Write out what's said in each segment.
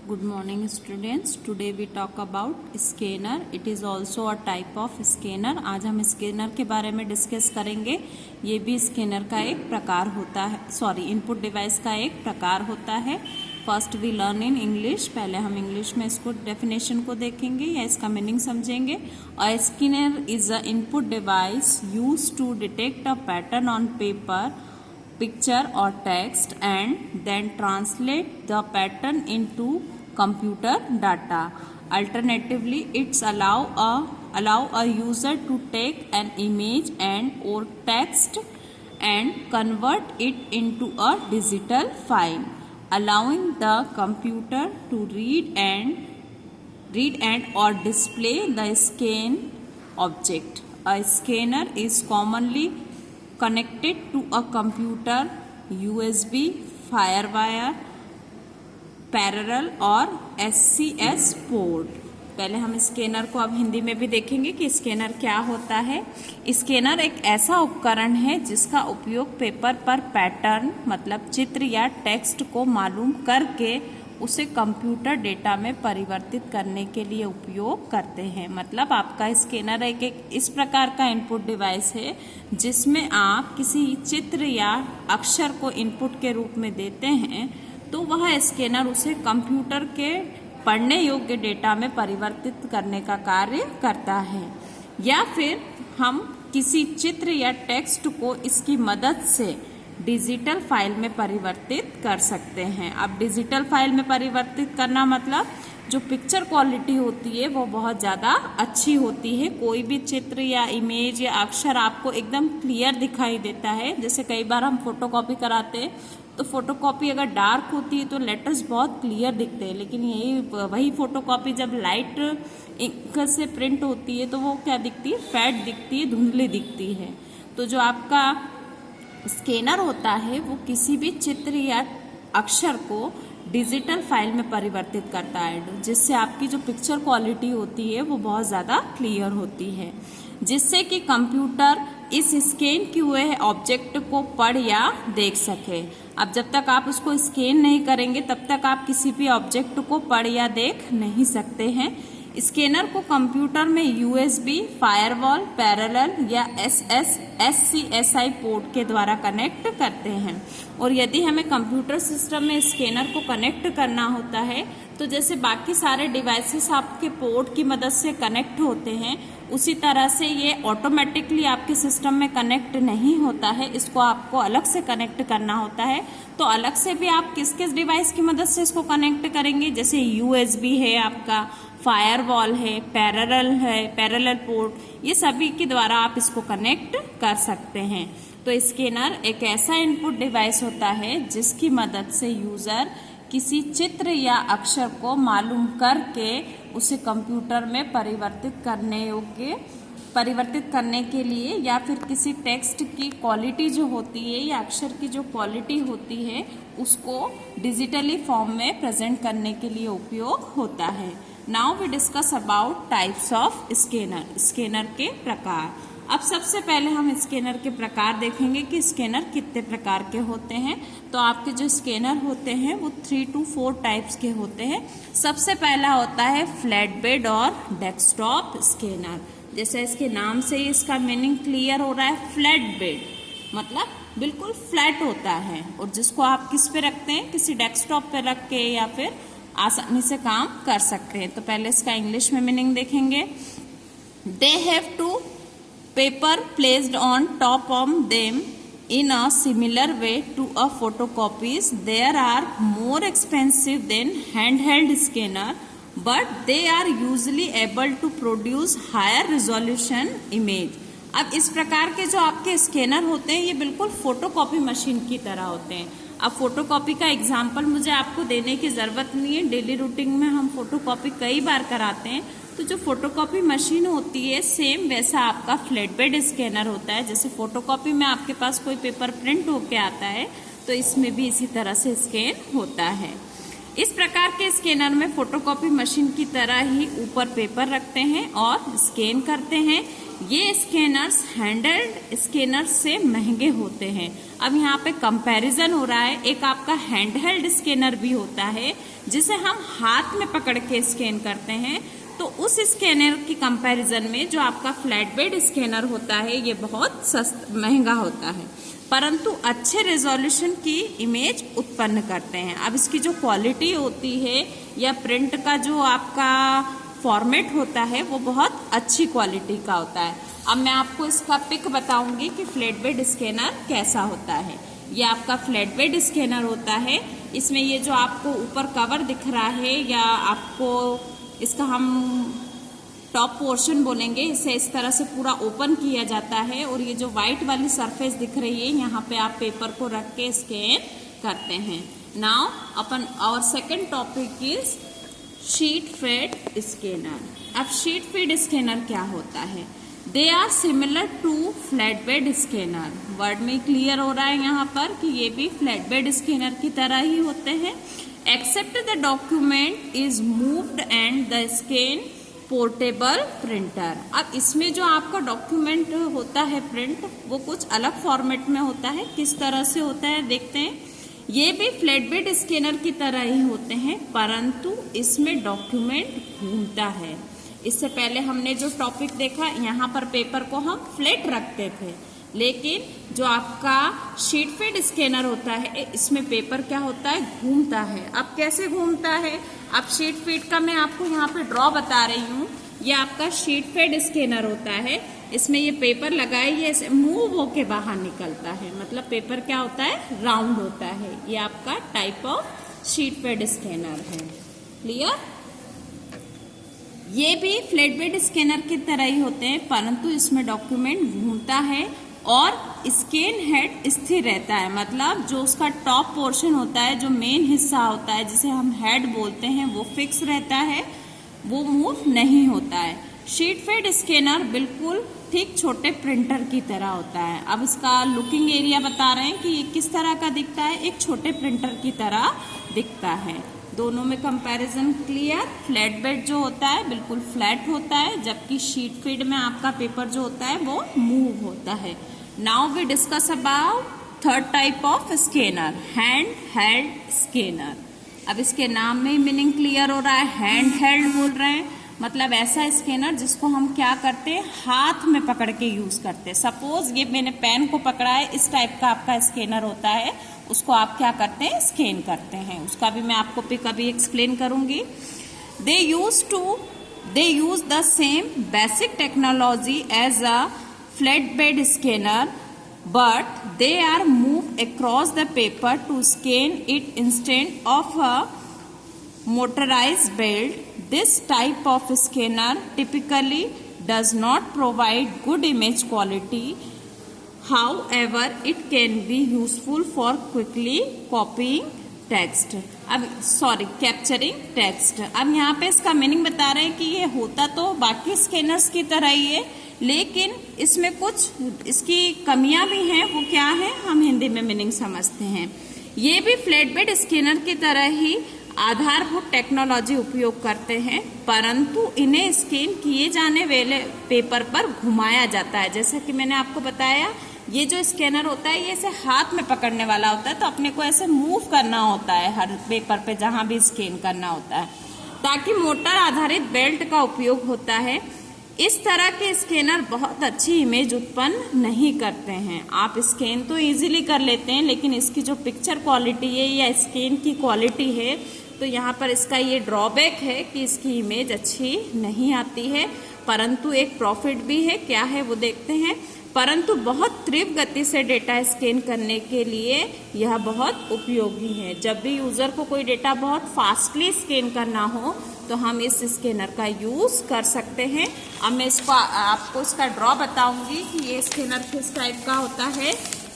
Good morning students. Today we talk about scanner. It is also a type of scanner. आज हम scanner के बारे में discuss करेंगे. ये भी स्कैनर का एक प्रकार होता है, इनपुट डिवाइस का एक प्रकार होता है. First we learn in English. पहले हम इंग्लिश में इसको डेफिनेशन को देखेंगे या इसका मीनिंग समझेंगे. A scanner is a input device use to detect a pattern on paper, picture or text and then translate the pattern into computer data. Alternatively, it's allow a user to take an image and or text and convert it into a digital file, allowing the computer to read and or display the scan object. A scanner is commonly connected to a computer, USB, FireWire, parallel और SCS port. पहले हम scanner को अब हिंदी में भी देखेंगे कि scanner क्या होता है. स्कैनर एक ऐसा उपकरण है जिसका उपयोग पेपर पर पैटर्न मतलब चित्र या टेक्स्ट को मालूम करके उसे कंप्यूटर डेटा में परिवर्तित करने के लिए उपयोग करते हैं. मतलब आपका स्कैनर एक इस प्रकार का इनपुट डिवाइस है जिसमें आप किसी चित्र या अक्षर को इनपुट के रूप में देते हैं तो वह स्कैनर उसे कंप्यूटर के पढ़ने योग्य डेटा में परिवर्तित करने का कार्य करता है. या फिर हम किसी चित्र या टेक्स्ट को इसकी मदद से डिजिटल फाइल में परिवर्तित कर सकते हैं. अब डिजिटल फाइल में परिवर्तित करना मतलब जो पिक्चर क्वालिटी होती है वो बहुत ज़्यादा अच्छी होती है. कोई भी चित्र या इमेज या अक्षर आपको एकदम क्लियर दिखाई देता है. जैसे कई बार हम फोटोकॉपी कराते हैं तो फोटोकॉपी अगर डार्क होती है तो लेटर्स बहुत क्लियर दिखते हैं, लेकिन यही वही फोटोकॉपी जब लाइट इंक से प्रिंट होती है तो वो क्या दिखती है, फेड दिखती है, धुंधली दिखती है. तो जो आपका स्कैनर होता है वो किसी भी चित्र या अक्षर को डिजिटल फाइल में परिवर्तित करता है जिससे आपकी जो पिक्चर क्वालिटी होती है वो बहुत ज़्यादा क्लियर होती है, जिससे कि कंप्यूटर इस स्कैन किए हुए ऑब्जेक्ट को पढ़ या देख सके. अब जब तक आप उसको स्कैन नहीं करेंगे तब तक आप किसी भी ऑब्जेक्ट को पढ़ या देख नहीं सकते हैं. स्कैनर को कंप्यूटर में USB, फायरवॉल, पैरेलल या SCSI पोर्ट के द्वारा कनेक्ट करते हैं. और यदि हमें कंप्यूटर सिस्टम में स्कैनर को कनेक्ट करना होता है तो जैसे बाकी सारे डिवाइसेस आपके पोर्ट की मदद से कनेक्ट होते हैं उसी तरह से ये ऑटोमेटिकली आपके सिस्टम में कनेक्ट नहीं होता है. इसको आपको अलग से कनेक्ट करना होता है. तो अलग से भी आप किस किस डिवाइस की मदद से इसको कनेक्ट करेंगे, जैसे USB है, आपका फायरवॉल है, पैरेलल पोर्ट, ये सभी के द्वारा आप इसको कनेक्ट कर सकते हैं. तो स्कैनर एक ऐसा इनपुट डिवाइस होता है जिसकी मदद से यूजर किसी चित्र या अक्षर को मालूम करके उसे कंप्यूटर में परिवर्तित करने के लिए या फिर किसी टेक्स्ट की क्वालिटी जो होती है या अक्षर की जो क्वालिटी होती है उसको डिजिटली फॉर्म में प्रेजेंट करने के लिए उपयोग होता है. Now we discuss about types of scanner. Scanner के प्रकार. अब सबसे पहले हम स्कैनर के प्रकार देखेंगे कि स्कैनर कितने प्रकार के होते हैं. तो आपके जो स्कैनर होते हैं वो 3 to 4 टाइप्स के होते हैं. सबसे पहला होता है फ्लैट बेड और डेस्कटॉप स्कैनर. जैसे इसके नाम से ही इसका मीनिंग क्लियर हो रहा है. फ्लैट बेड मतलब बिल्कुल फ्लैट होता है और जिसको आप किस पे रखते हैं, किसी डेस्कटॉप पे रख के या फिर आसानी से काम कर सकते हैं. तो पहले इसका इंग्लिश में मीनिंग देखेंगे. They have to paper placed on top of them in a similar way to a photocopies. They are more expensive than handheld scanner, but they are usually able to produce higher resolution image. अब इस प्रकार के जो आपके scanner होते हैं ये बिल्कुल फोटोकॉपी मशीन की तरह होते हैं. अब फोटोकॉपी का एग्जाम्पल मुझे आपको देने की जरूरत नहीं है. डेली रूटीन में हम फोटोकॉपी कई बार कराते हैं. तो जो फोटोकॉपी मशीन होती है सेम वैसा आपका फ्लैट बेड स्कैनर होता है. जैसे फोटोकॉपी में आपके पास कोई पेपर प्रिंट होके आता है तो इसमें भी इसी तरह से स्कैन होता है. इस प्रकार के स्कैनर में फोटोकॉपी मशीन की तरह ही ऊपर पेपर रखते हैं और स्कैन करते हैं. ये स्कैनर्स हैंडल्ड स्कैनर से महंगे होते हैं। अब यहाँ पे कंपैरिजन हो रहा है, एक आपका हैंडहेल्ड स्कैनर भी होता है जिसे हम हाथ में पकड़ के स्कैन करते हैं, तो उस स्कैनर की कंपैरिजन में जो आपका फ्लैट बेड स्कैनर होता है ये बहुत महंगा होता है, परंतु अच्छे रेजोल्यूशन की इमेज उत्पन्न करते हैं। अब इसकी जो क्वालिटी होती है या प्रिंट का जो आपका फॉर्मेट होता है वो बहुत अच्छी क्वालिटी का होता है। अब मैं आपको इसका पिक बताऊंगी कि फ्लैट बेड स्कैनर कैसा होता है। ये आपका फ्लैट बेड स्कैनर होता है। इसमें ये जो आपको ऊपर कवर दिख रहा है या आपको इसका हम टॉप पोर्शन बोलेंगे, इसे इस तरह से पूरा ओपन किया जाता है और ये जो व्हाइट वाली सरफेस दिख रही है यहाँ पे आप पेपर को रख के स्कैन करते हैं। नाउ अपन और second topic is sheet fed scanner. अब शीट फेड स्कैनर क्या होता है? They are similar to flat bed scanner. Word में क्लियर हो रहा है यहाँ पर कि ये भी फ्लैट बेड स्कैनर की तरह ही होते हैं, except the document is moved and the scan portable printer. अब इसमें जो आपका डॉक्यूमेंट होता है प्रिंट, वो कुछ अलग फॉर्मेट में होता है। किस तरह से होता है देखते हैं। ये भी फ्लैट बेड स्कैनर की तरह ही होते हैं, परंतु इसमें डॉक्यूमेंट घूमता है। इससे पहले हमने जो टॉपिक देखा, यहाँ पर पेपर को हम फ्लैट रखते थे, लेकिन जो आपका शीट फेड स्कैनर होता है इसमें पेपर क्या होता है, घूमता है। अब कैसे घूमता है? अब शीट फेड का मैं आपको यहाँ पे ड्रॉ बता रही हूँ। ये आपका शीट फेड स्कैनर होता है, इसमें ये पेपर लगाए, ये ऐसे मूव होके बाहर निकलता है, मतलब पेपर क्या होता है, राउंड होता है। ये आपका type of sheet fed scanner है। क्लियर? ये भी फ्लैट बेड स्कैनर की तरह ही होते हैं, परंतु इसमें डॉक्यूमेंट घूमता है और स्कैन हेड स्थिर रहता है। मतलब जो उसका टॉप पोर्शन होता है, जो मेन हिस्सा होता है जिसे हम हेड बोलते हैं, वो फिक्स रहता है, वो मूव नहीं होता है। शीट फेड स्कैनर बिल्कुल ठीक छोटे प्रिंटर की तरह होता है। अब इसका लुकिंग एरिया बता रहे हैं कि ये किस तरह का दिखता है, एक छोटे प्रिंटर की तरह दिखता है। दोनों में कंपैरिजन क्लियर? फ्लैट बेड जो होता है बिल्कुल फ्लैट होता है, जबकि शीट फीड में आपका पेपर जो होता है वो मूव होता है। Now we discuss about third type of scanner, hand held scanner. अब इसके नाम में मीनिंग क्लियर हो रहा है, हैंड हेल्ड बोल रहे हैं, मतलब ऐसा स्कैनर जिसको हम क्या करते हैं, हाथ में पकड़ के यूज करते हैं। सपोज ये मैंने पेन को पकड़ा है, इस टाइप का आपका स्कैनर होता है, उसको आप क्या करते हैं, स्कैन करते हैं। उसका भी मैं आपको पिक अभी एक्सप्लेन करूंगी। They use the same basic technology as a flat bed scanner, but they are moved across the paper to scan it instead of a motorized belt. This type of scanner typically does not provide good image quality. However, it can be useful for quickly copying text. Capturing text. अब यहाँ पे इसका meaning बता रहे हैं कि ये होता तो बाकी स्कैनर्स की तरह ही है, लेकिन इसमें कुछ इसकी कमियां भी हैं। वो क्या है, हम हिंदी में मीनिंग समझते हैं। ये भी फ्लैट बेड स्कैनर की तरह ही आधारभूत टेक्नोलॉजी उपयोग करते हैं, परंतु इन्हें स्कैन किए जाने वाले पेपर पर घुमाया जाता है। जैसा कि मैंने आपको बताया, ये जो स्कैनर होता है ये ऐसे हाथ में पकड़ने वाला होता है, तो अपने को ऐसे मूव करना होता है हर पेपर पे जहां भी स्कैन करना होता है, ताकि मोटर आधारित बेल्ट का उपयोग होता है। इस तरह के स्कैनर बहुत अच्छी इमेज उत्पन्न नहीं करते हैं। आप स्कैन तो इजीली कर लेते हैं, लेकिन इसकी जो पिक्चर क्वालिटी है या स्कैन की क्वालिटी है, तो यहाँ पर इसका ये ड्रॉबैक है कि इसकी इमेज अच्छी नहीं आती है। परंतु एक प्रॉफिट भी है, क्या है वो देखते हैं। परंतु बहुत तीव्र गति से डेटा स्कैन करने के लिए यह बहुत उपयोगी है। जब भी यूजर को कोई डेटा बहुत फास्टली स्कैन करना हो तो हम इस स्कैनर का यूज कर सकते हैं। अब मैं आपको इसका ड्रॉ बताऊंगी कि ये स्कैनर किस टाइप का होता है।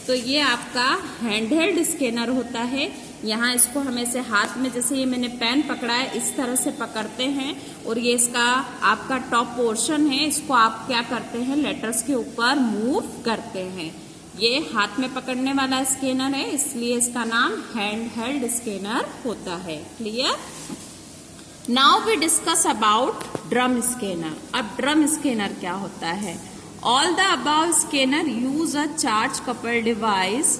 तो ये आपका हैंडहेल्ड स्कैनर होता है। यहाँ इसको हम ऐसे हाथ में, जैसे ये मैंने पेन पकड़ा है, इस तरह से पकड़ते हैं और ये इसका आपका टॉप पोर्शन है, इसको आप क्या करते हैं, लेटर्स के ऊपर मूव करते हैं। ये हाथ में पकड़ने वाला स्कैनर है, इसलिए इसका नाम हैंडहेल्ड स्कैनर होता है। Clear? Now we discuss about drum scanner. अब ड्रम स्कैनर क्या होता है? All the above scanner use a charge couple device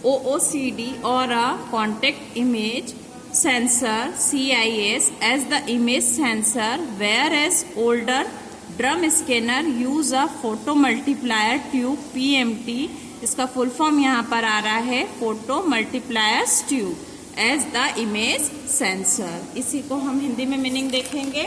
OOCD or a contact image sensor CIS as the image sensor, whereas older drum scanner use a photo multiplier tube PMT. इसका full form यहाँ पर आ रहा है photo multipliers tube as the image sensor. इसी को हम हिंदी में मीनिंग देखेंगे।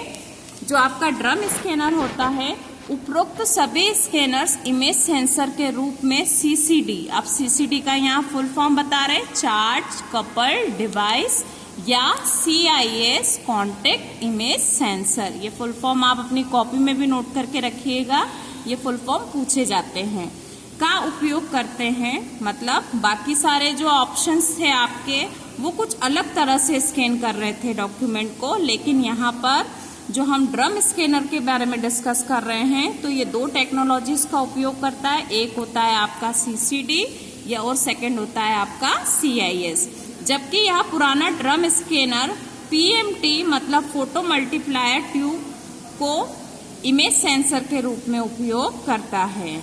जो आपका ड्रम स्कैनर होता है, उपरोक्त सभी स्कैनर्स इमेज सेंसर के रूप में CCD, आप CCD का यहाँ फुल फॉर्म बता रहे, चार्ज कपल डिवाइस, या CIS कॉन्टेक्ट इमेज सेंसर। ये फुल फॉर्म आप अपनी कॉपी में भी नोट करके रखिएगा, ये फुल फॉर्म पूछे जाते हैं। का उपयोग करते हैं मतलब बाकी सारे जो ऑप्शंस थे आपके वो कुछ अलग तरह से स्कैन कर रहे थे डॉक्यूमेंट को, लेकिन यहाँ पर जो हम ड्रम स्कैनर के बारे में डिस्कस कर रहे हैं तो ये दो टेक्नोलॉजीज का उपयोग करता है। एक होता है आपका CCD या और सेकंड होता है आपका CIS। जबकि यह पुराना ड्रम स्कैनर PMT मतलब फोटो मल्टीप्लायर ट्यूब को इमेज सेंसर के रूप में उपयोग करता है।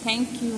Thank you.